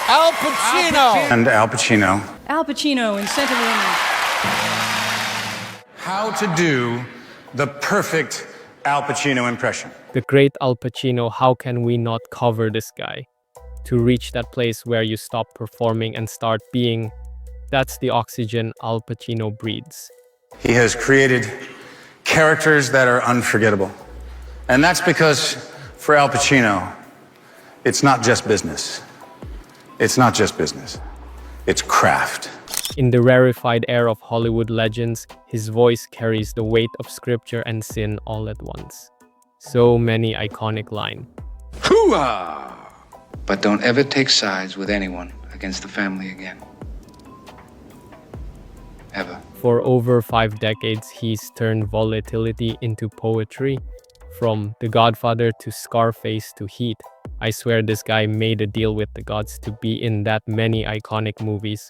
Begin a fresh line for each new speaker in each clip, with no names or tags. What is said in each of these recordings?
Al Pacino.
And Al Pacino.
Al Pacino in Scent of Women.
How to do the perfect Al Pacino impression.
The great Al Pacino, how can we not cover this guy? To reach that place where you stop performing and start being, that's the oxygen Al Pacino breathes.
He has created characters that are unforgettable. And that's because for Al Pacino, it's not just business. It's not just business. It's craft.
In the rarefied air of Hollywood legends, his voice carries the weight of scripture and sin all at once. So many iconic lines.
Hoo-ah!
But don't ever take sides with anyone against the family again. Ever.
For over 5 decades, he's turned volatility into poetry. From The Godfather to Scarface to Heat. I swear this guy made a deal with the gods to be in that many iconic movies.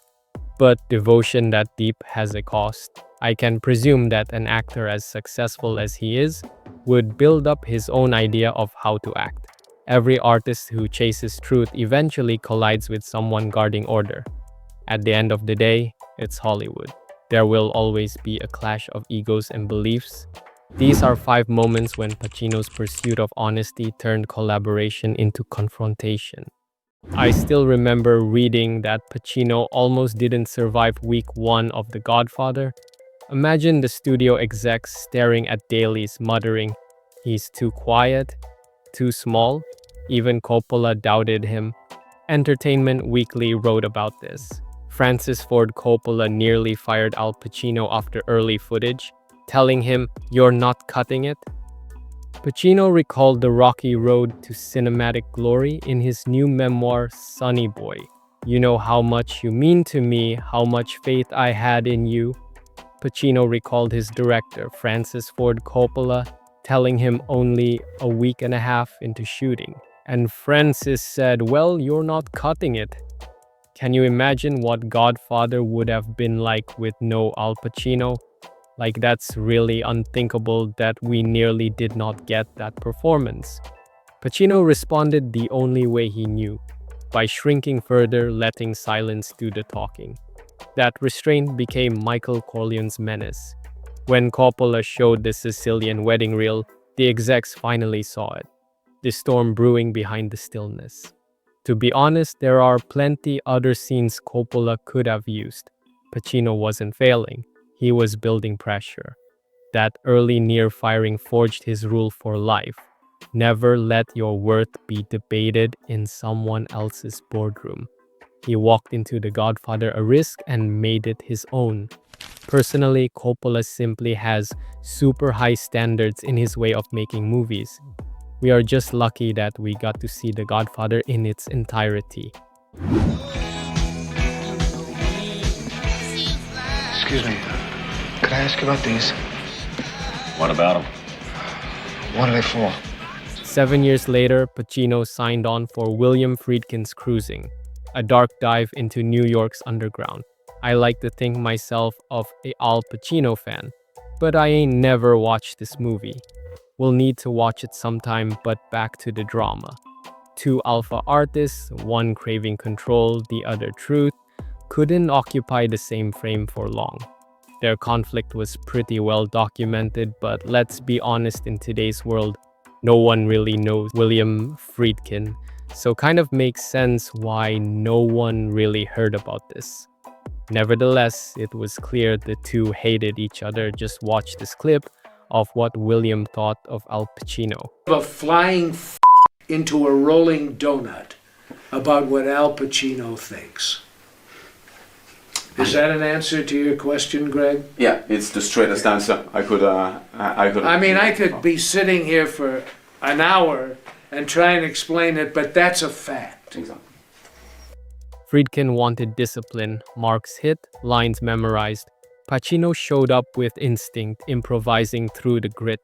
But devotion that deep has a cost. I can presume that an actor as successful as he is would build up his own idea of how to act. Every artist who chases truth eventually collides with someone guarding order. At the end of the day, it's Hollywood. There will always be a clash of egos and beliefs. These are 5 moments when Pacino's pursuit of honesty turned collaboration into confrontation. I still remember reading that Pacino almost didn't survive week 1 of The Godfather. Imagine the studio execs staring at dailies muttering, "He's too quiet, too small." Even Coppola doubted him. Entertainment Weekly wrote about this. Francis Ford Coppola nearly fired Al Pacino after early footage, telling him, "You're not cutting it." Pacino recalled the rocky road to cinematic glory in his new memoir, Sonny Boy. "You know how much you mean to me, how much faith I had in you." Pacino recalled his director, Francis Ford Coppola, telling him only a week and a half into shooting. And Francis said, "Well, you're not cutting it." Can you imagine what Godfather would have been like with no Al Pacino? Like, that's really unthinkable that we nearly did not get that performance. Pacino responded the only way he knew, by shrinking further, letting silence do the talking. That restraint became Michael Corleone's menace. When Coppola showed the Sicilian wedding reel, the execs finally saw it. The storm brewing behind the stillness. To be honest, there are plenty other scenes Coppola could have used. Pacino wasn't failing. He was building pressure. That early near-firing forged his rule for life. Never let your worth be debated in someone else's boardroom. He walked into The Godfather a risk and made it his own. Personally, Coppola simply has super high standards in his way of making movies. We are just lucky that we got to see The Godfather in its entirety.
Excuse me. Could I ask you about these?
What about them?
What are they for?
7 years later, Pacino signed on for William Friedkin's Cruising, a dark dive into New York's underground. I like to think myself of a Al Pacino fan, but I ain't never watched this movie. We'll need to watch it sometime, but back to the drama. 2 alpha artists, one craving control, the other truth, couldn't occupy the same frame for long. Their conflict was pretty well documented, but let's be honest, in today's world, no one really knows William Friedkin, so kind of makes sense why no one really heard about this. Nevertheless, it was clear the two hated each other. Just watch this clip of what William thought of Al Pacino.
A flying into a rolling donut about what Al Pacino thinks. Is that an answer to your question, Greg?
Yeah, it's the straightest answer I could.
I could be sitting here for an hour and try and explain it, but that's a fact.
Exactly.
Friedkin wanted discipline, marks hit, lines memorized. Pacino showed up with instinct, improvising through the grit.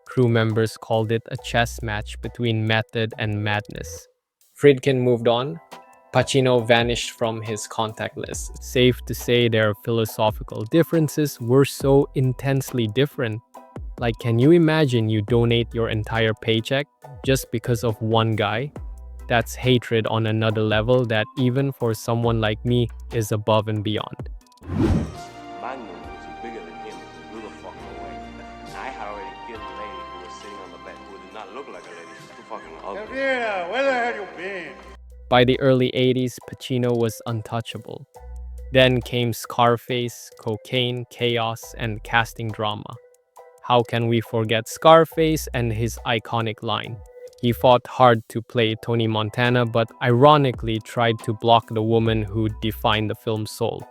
Crew members called it a chess match between method and madness. Friedkin moved on. Pacino vanished from his contact list. Safe to say their philosophical differences were so intensely different. Like, can you imagine you donate your entire paycheck just because of one guy? That's hatred on another level that even for someone like me is above and beyond.
Magnum was bigger than him. Blew the fucking away. I had already killed a lady who was sitting on the bed who did not look like a lady. She's too fucking ugly.
Yeah, where the hell you been?
By the early 80s, Pacino was untouchable. Then came Scarface, cocaine, chaos, and casting drama. How can we forget Scarface and his iconic line? He fought hard to play Tony Montana, but ironically tried to block the woman who defined the film's soul.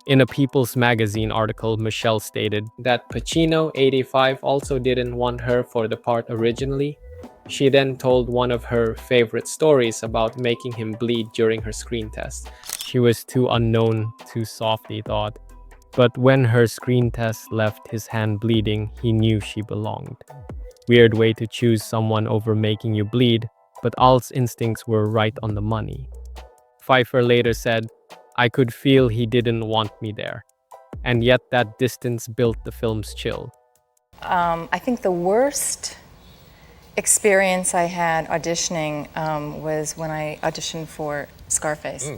In a People's Magazine article, Michelle stated that Pacino, 85, also didn't want her for the part originally. She then told one of her favorite stories about making him bleed during her screen test. She was too unknown, too soft, he thought. But when her screen test left his hand bleeding, he knew she belonged. Weird way to choose someone over making you bleed, but Al's instincts were right on the money. Pfeiffer later said, "I could feel he didn't want me there. And yet that distance built the film's chill."
I think the worst experience I had auditioning was when I auditioned for Scarface.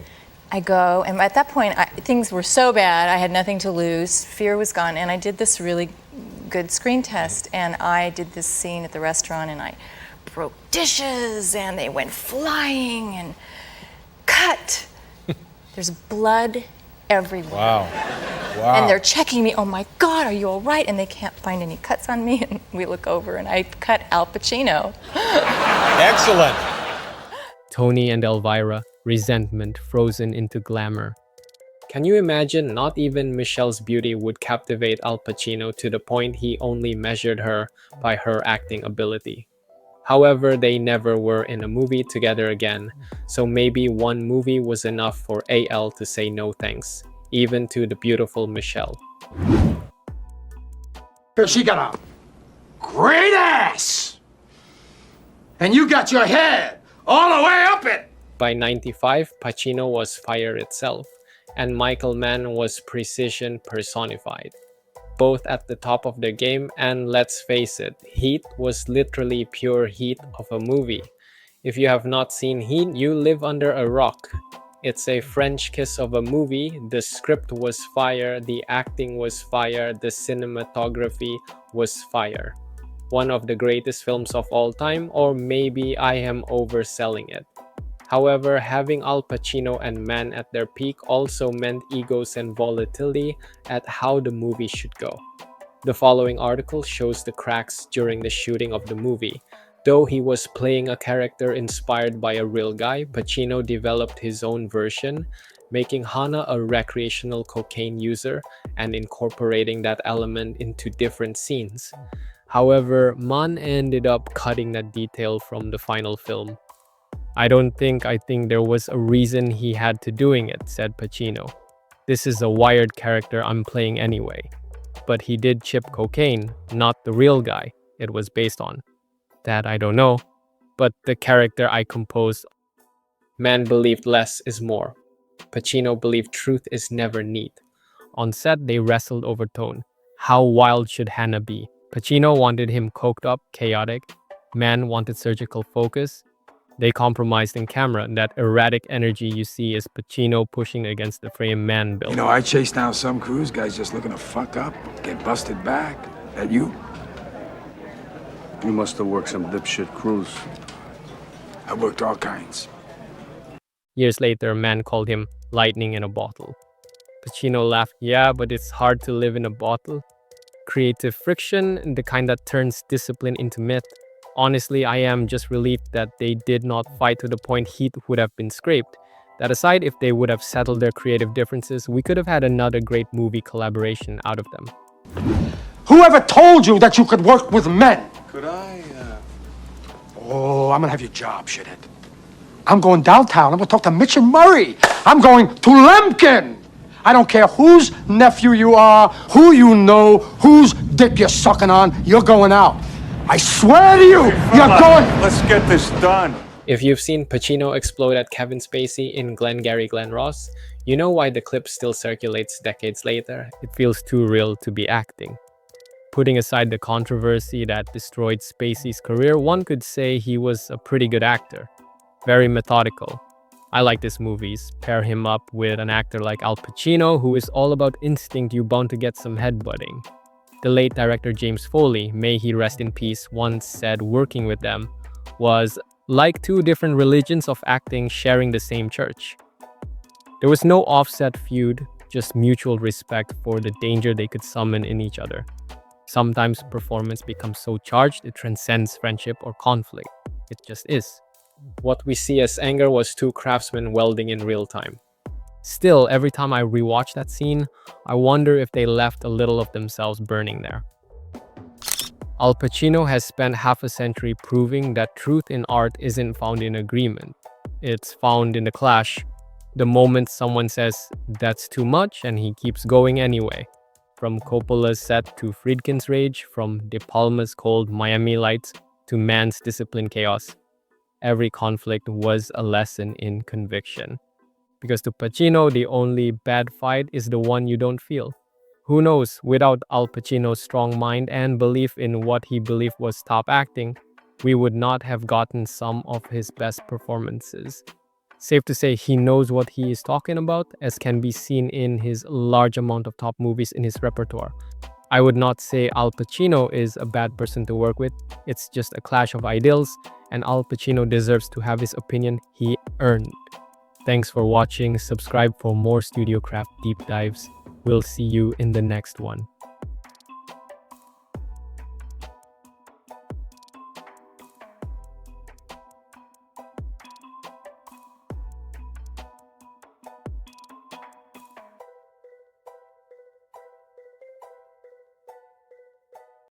I go, and at that point, things were so bad, I had nothing to lose, fear was gone, and I did this really good screen test, and I did this scene at the restaurant, and I broke dishes, and they went flying, and cut. There's blood everywhere.
Wow.
And they're checking me, oh my God, are you all right? And they can't find any cuts on me, and we look over, and I cut Al Pacino.
Excellent.
Tony and Elvira, resentment frozen into glamour. Can you imagine not even Michelle's beauty would captivate Al Pacino to the point he only measured her by her acting ability? However, they never were in a movie together again, so maybe one movie was enough for AL to say no thanks, even to the beautiful Michelle.
She got a great ass! And you got your head all the way up it!
By 95, Pacino was fire itself, and Michael Mann was precision personified. Both at the top of their game, and let's face it, Heat was literally pure heat of a movie. If you have not seen Heat, you live under a rock. It's a French kiss of a movie. The script was fire, the acting was fire, the cinematography was fire. One of the greatest films of all time, or maybe I am overselling it. However, having Al Pacino and Mann at their peak also meant egos and volatility at how the movie should go. The following article shows the cracks during the shooting of the movie. Though he was playing a character inspired by a real guy, Pacino developed his own version, making Hana a recreational cocaine user and incorporating that element into different scenes. However, Mann ended up cutting that detail from the final film. I think there was a reason he had to doing it, said Pacino. This is a wired character I'm playing anyway. But he did chip cocaine, not the real guy it was based on. That I don't know, but the character I composed. Mann believed less is more. Pacino believed truth is never neat. On set, they wrestled over tone. How wild should Hannah be? Pacino wanted him coked up, chaotic. Mann wanted surgical focus. They compromised in camera, and that erratic energy you see is Pacino pushing against the frame Mann built.
You know, I chase down some cruise guys just looking to fuck up, get busted back. That you?
You must have worked some dipshit cruise.
I worked all kinds.
Years later, Mann called him lightning in a bottle. Pacino laughed, yeah, but it's hard to live in a bottle. Creative friction, the kind that turns discipline into myth. Honestly, I am just relieved that they did not fight to the point Heat would have been scraped. That aside, if they would have settled their creative differences, we could have had another great movie collaboration out of them.
Whoever told you that you could work with men?
Could I,
Oh, I'm gonna have your job, shithead. I'm going downtown. I'm gonna talk to Mitch and Murray. I'm going to Lemkin. I don't care whose nephew you are, who you know, whose dick you're sucking on, you're going out. I swear to you, you're going.
Let's get this done.
If you've seen Pacino explode at Kevin Spacey in Glengarry Glen Ross, you know why the clip still circulates decades later. It feels too real to be acting. Putting aside the controversy that destroyed Spacey's career, one could say he was a pretty good actor. very methodical. I like his movies. Pair him up with an actor like Al Pacino, who is all about instinct, you bound to get some headbutting. The late director James Foley, may he rest in peace, once said working with them was like two different religions of acting sharing the same church. There was no offset feud, just mutual respect for the danger they could summon in each other. Sometimes performance becomes so charged it transcends friendship or conflict. It just is. What we see as anger was two craftsmen welding in real time. Still, every time I rewatch that scene, I wonder if they left a little of themselves burning there. Al Pacino has spent half a century proving that truth in art isn't found in agreement. It's found in the clash. The moment someone says, "That's too much," and he keeps going anyway. From Coppola's set to Friedkin's rage, from De Palma's cold Miami lights to Mann's disciplined chaos. Every conflict was a lesson in conviction. Because to Pacino, the only bad fight is the one you don't feel. Who knows, without Al Pacino's strong mind and belief in what he believed was top acting, we would not have gotten some of his best performances. Safe to say he knows what he is talking about, as can be seen in his large amount of top movies in his repertoire. I would not say Al Pacino is a bad person to work with, it's just a clash of ideals, and Al Pacino deserves to have his opinion he earned. Thanks for watching, subscribe for more Studio Craft deep dives. We'll see you in the next one.